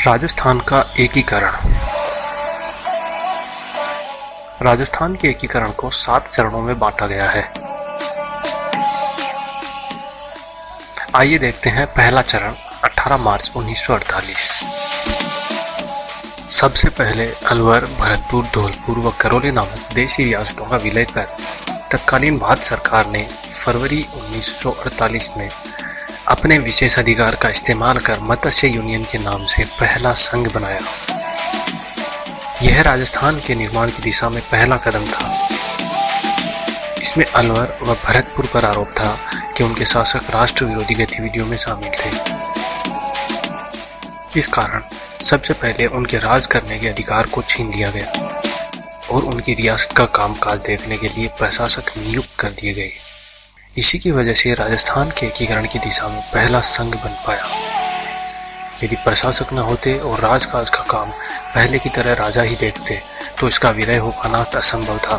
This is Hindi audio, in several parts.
राजस्थान का एकीकरण। राजस्थान के एकीकरण को 7 चरणों में बांटा गया है। आइए देखते हैं पहला चरण 18 मार्च 1948। सबसे पहले अलवर, भरतपुर, धौलपुर व करौली नामक देशी रियासतों का विलय कर तत्कालीन भारत सरकार ने फरवरी 1948 में अपने विशेषाधिकार का इस्तेमाल कर मत्स्य यूनियन के नाम से पहला संघ बनाया। यह राजस्थान के निर्माण की दिशा में पहला कदम था। इसमें अलवर व भरतपुर पर आरोप था कि उनके शासक राष्ट्र विरोधी गतिविधियों में शामिल थे। इस कारण सबसे पहले उनके राज करने के अधिकार को छीन लिया गया और उनकी रियासत का कामकाज देखने के लिए प्रशासक नियुक्त कर दिए गए। इसी की वजह से राजस्थान के एकीकरण की दिशा में पहला संघ बन पाया। यदि प्रशासक न होते और राजकाज का काम पहले की तरह राजा ही देखते तो इसका विलय हो पाना असंभव था,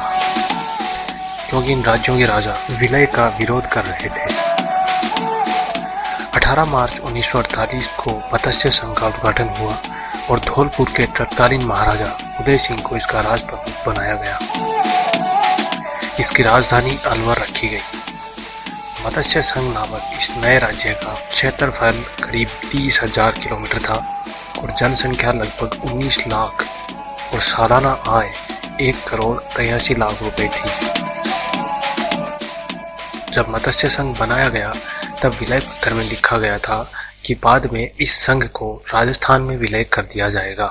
क्योंकि इन राज्यों के राजा विलय का विरोध कर रहे थे। 18 मार्च 1948 को मत्स्य संघ का उद्घाटन हुआ और धौलपुर के तत्कालीन महाराजा उदय सिंह को इसका राज प्रमुख बनाया गया। इसकी राजधानी अलवर रखी गई। मत्स्य संघ नामक इस नए राज्य का क्षेत्रफल करीब 30,000 किलोमीटर था और जनसंख्या लगभग 19 लाख और सालाना आय 1 करोड़ 83 लाख रुपए थी। जब मत्स्य संघ बनाया गया तब विलय पत्र में लिखा गया था कि बाद में इस संघ को राजस्थान में विलय कर दिया जाएगा।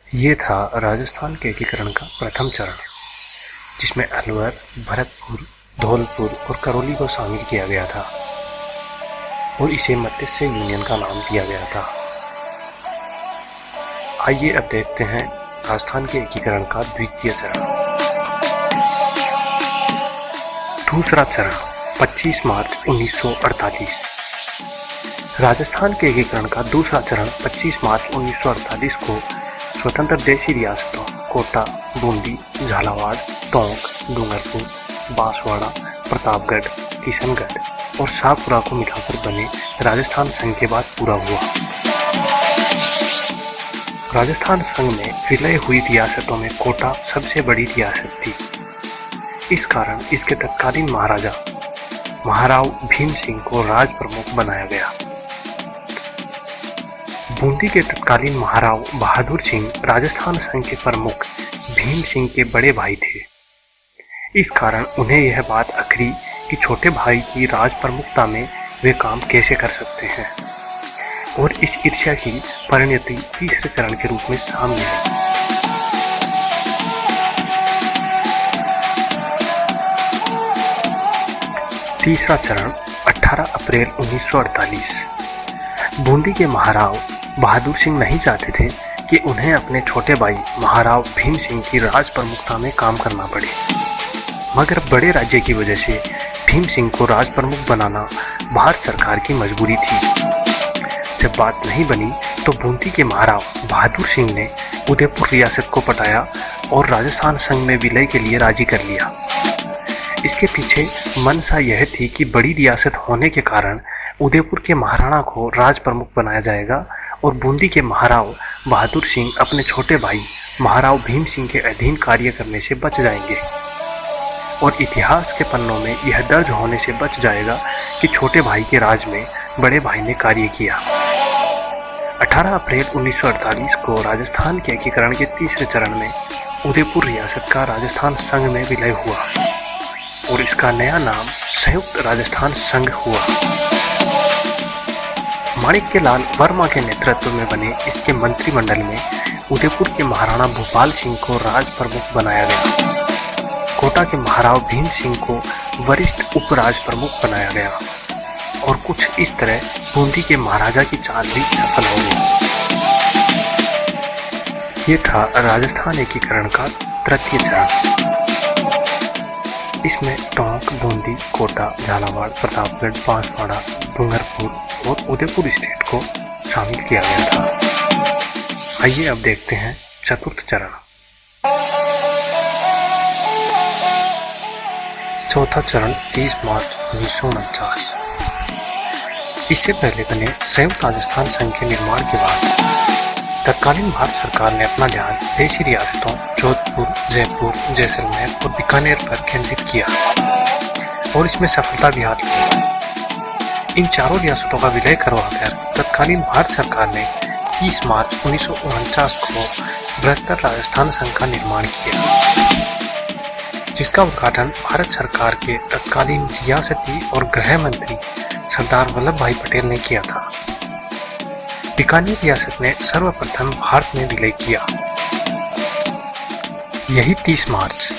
ये था राजस्थान के एकीकरण का प्रथम चरण, जिसमें अलवर, भरतपुर, धौलपुर और करौली को शामिल किया गया था और इसे मत्स्य यूनियन का नाम दिया गया था। आइए अब देखते हैं राजस्थान के एकीकरण का द्वितीय चरण। दूसरा चरण 25 मार्च 1948। राजस्थान के एकीकरण का दूसरा चरण 25 मार्च 1948 को स्वतंत्र देशी रियासतों कोटा, बूंदी, झालावाड़, टोंक, डूंगरपुर, बांसवाड़ा, प्रतापगढ़, किशनगढ़ और शाहपुरा को मिलाकर बने राजस्थान संघ के बाद पूरा हुआ। राजस्थान संघ में विलय हुई रियासतों में कोटा सबसे बड़ी रियासत थी। इस कारण इसके तत्कालीन महाराजा महाराव भीम सिंह को राज प्रमुख बनाया गया। बूंदी के तत्कालीन महाराव बहादुर सिंह राजस्थान संघ के प्रमुख भीम सिंह के बड़े भाई थे। इस कारण उन्हें यह बात अखरी कि छोटे भाई की राज प्रमुखता में वे काम कैसे कर सकते हैं, और इस ईर्ष्या की परिणति तीसरे चरण के रूप में सामने है। तीसरा चरण 18 अप्रैल 1948। बूंदी के महाराव बहादुर सिंह नहीं चाहते थे कि उन्हें अपने छोटे भाई महाराव भीम सिंह की राज प्रमुखता में काम करना पड़े, मगर बड़े राज्य की वजह से भीम सिंह को राज प्रमुख बनाना भारत सरकार की मजबूरी थी। जब बात नहीं बनी तो बूंदी के महाराव बहादुर सिंह ने उदयपुर रियासत को पटाया और राजस्थान संघ में विलय के लिए राजी कर लिया। इसके पीछे मनसा यह थी कि बड़ी रियासत होने के कारण उदयपुर के महाराणा को राज प्रमुख बनाया जाएगा और बूंदी के महाराव बहादुर सिंह अपने छोटे भाई महाराव भीम सिंह के अधीन कार्य करने से बच जाएंगे और इतिहास के पन्नों में यह दर्ज होने से बच जाएगा कि छोटे भाई के राज में बड़े भाई ने कार्य किया। 18 अप्रैल 1948 को राजस्थान के एकीकरण के तीसरे चरण में उदयपुर रियासत का राजस्थान संघ में विलय हुआ और इसका नया नाम संयुक्त राजस्थान संघ हुआ। माणिक्यलाल वर्मा के नेतृत्व में बने इसके मंत्रिमंडल में उदयपुर के महाराणा भूपाल सिंह को राज प्रमुख बनाया गया। कोटा के महाराव भीम सिंह को वरिष्ठ उपराज प्रमुख बनाया गया और कुछ इस तरह बूंदी के महाराजा की चाल भी सफल हो गई। ये था राजस्थान एकीकरण का तृतीय चरण। इसमें टोंक, बूंदी, कोटा, झालावाड़, प्रतापगढ़, बांसवाड़ा, डूंगरपुर और उदयपुर स्टेट को शामिल किया गया था। आइए अब देखते हैं चतुर्थ चरण। चौथा चरण 30 मार्च 1949। इससे पहले बने संयुक्त राजस्थान संघ के निर्माण के बाद तत्कालीन भारत सरकार ने अपना ध्यान देशी रियासतों जोधपुर, जयपुर, जैसलमेर और बीकानेर पर केंद्रित किया और इसमें सफलता भी हासिल की। इन चारों रियासतों का विलय करवाकर तत्कालीन भारत सरकार ने 30 मार्च 1949 को बृहत्तर राजस्थान संघ का निर्माण किया, जिसका उद्घाटन भारत सरकार के तत्कालीन रियासती और गृह मंत्री सरदार वल्लभ भाई पटेल ने किया था। बीकानेर रियासत ने सर्वप्रथम भारत में विलय किया। यही 30 मार्च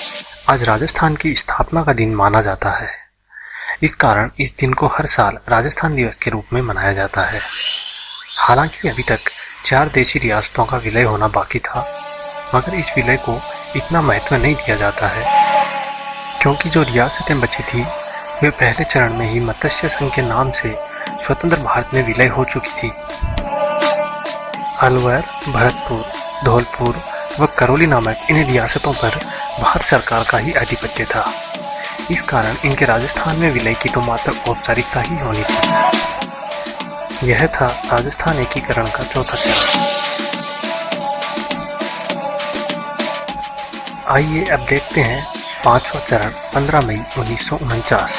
आज राजस्थान की स्थापना का दिन माना जाता है। इस कारण इस दिन को हर साल राजस्थान दिवस के रूप में मनाया जाता है। हालांकि अभी तक 4 देशी रियासतों का विलय होना बाकी था, मगर इस विलय को इतना महत्व नहीं दिया जाता है, क्योंकि जो रियासतें बची थी वे पहले चरण में ही मत्स्य संघ के नाम से स्वतंत्र भारत में विलय हो चुकी थी। अलवर, भरतपुर, धौलपुर व करौली नामक इन रियासतों पर भारत सरकार का ही आधिपत्य था। इस कारण इनके राजस्थान में विलय की तो मात्र औपचारिकता ही होनी थी। यह था राजस्थान एकीकरण का चौथा चरण। आइए अब देखते हैं 5वां चरण 15 मई 1949।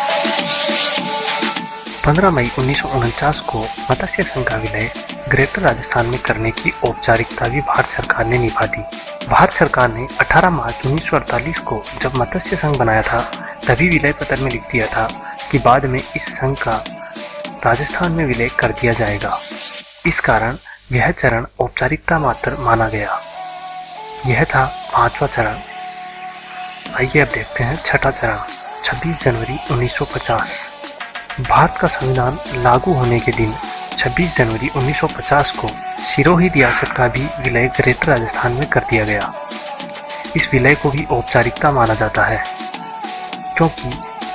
15 मई 1949 को मत्स्य संघ का विलय ग्रेटर राजस्थान में करने की औपचारिकता भी भारत सरकार ने निभा दी। भारत सरकार ने 18 मार्च 1948 को जब मत्स्य संघ बनाया था, तभी विलय पत्र में लिख दिया था कि बाद में इस संघ का राजस्थान में विलय कर दिया जाएगा। इस कारण यह चरण औपचारिकता मात्र माना गया। यह था 5वां चरण। आइए अब देखते हैं 6वां चरण 26 जनवरी 1950। भारत का संविधान लागू होने के दिन 26 जनवरी 1950 को सिरोही रियासत का भी विलय ग्रेटर राजस्थान में कर दिया गया। इस विलय को भी औपचारिकता माना जाता है, क्योंकि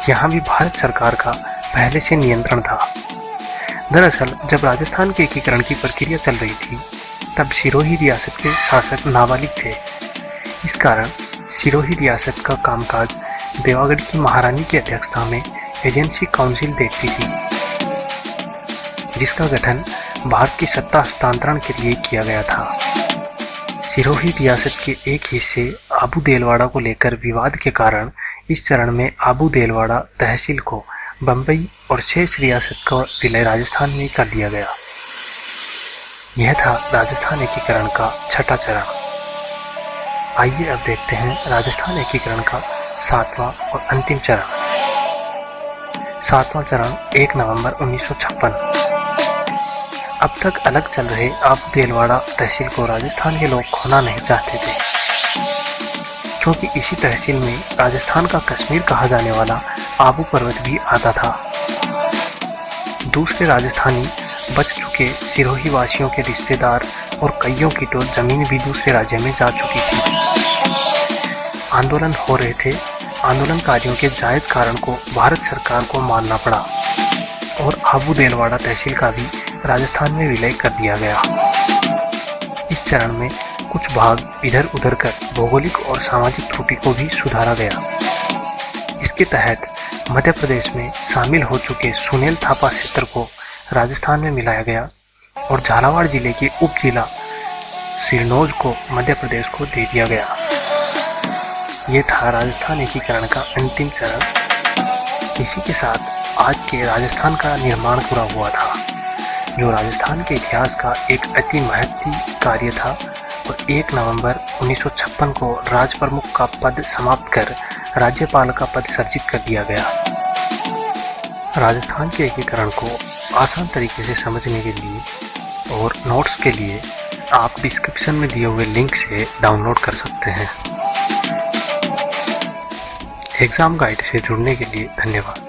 यहाँ भी भारत सरकार का पहले से नियंत्रण था। दरअसल जब राजस्थान के एकीकरण की प्रक्रिया चल रही थी, तब सिरोही रियासत के शासक नाबालिग थे। इस कारण सिरोही रियासत का कामकाज देवागढ़ की महारानी की अध्यक्षता में एजेंसी काउंसिल देखती थी, जिसका गठन भारत की सत्ता हस्तांतरण के लिए किया गया था। सिरोही रियासत के एक हिस्से आबू देलवाड़ा को लेकर विवाद के कारण इस चरण में आबू देलवाड़ा तहसील को बंबई और शेष रियासत का विलय राजस्थान में कर दिया गया। यह था राजस्थान एकीकरण का 6वां चरण। आइए अब देखते हैं राजस्थान एकीकरण का 7वां और अंतिम चरण। 7वां चरण 1 नवंबर 1956। अब तक अलग चल रहे आबू देलवाड़ा तहसील को राजस्थान के लोग खोना नहीं चाहते थे, क्योंकि इसी तहसील में राजस्थान का कश्मीर कहा जाने वाला आबू पर्वत भी आता था। दूसरे राजस्थानी बच चुके सिरोही वासियों के रिश्तेदार और कईयों की तो जमीन भी दूसरे राज्य में जा चुकी थी। आंदोलन हो रहे थे। आंदोलनकारियों के जायज कारण को भारत सरकार को मानना पड़ा और आबू देलवाड़ा तहसील का भी राजस्थान में विलय कर दिया गया। इस चरण में कुछ भाग इधर उधर कर भौगोलिक और सामाजिक त्रुटि को भी सुधारा गया। इसके तहत मध्य प्रदेश में शामिल हो चुके सुनेल थापा क्षेत्र को राजस्थान में मिलाया गया और झालावाड़ जिले के उप जिला सिरनौज को मध्य प्रदेश को दे दिया गया। ये था राजस्थान एकीकरण का अंतिम चरण। इसी के साथ आज के राजस्थान का निर्माण पूरा हुआ था, जो राजस्थान के इतिहास का एक अति महत्वपूर्ण कार्य था और 1 नवंबर 1956 को राज प्रमुख का पद समाप्त कर राज्यपाल का पद सर्जित कर दिया गया। राजस्थान के एकीकरण को आसान तरीके से समझने के लिए और नोट्स के लिए आप डिस्क्रिप्शन में दिए हुए लिंक से डाउनलोड कर सकते हैं। एग्जाम गाइड से जुड़ने के लिए धन्यवाद।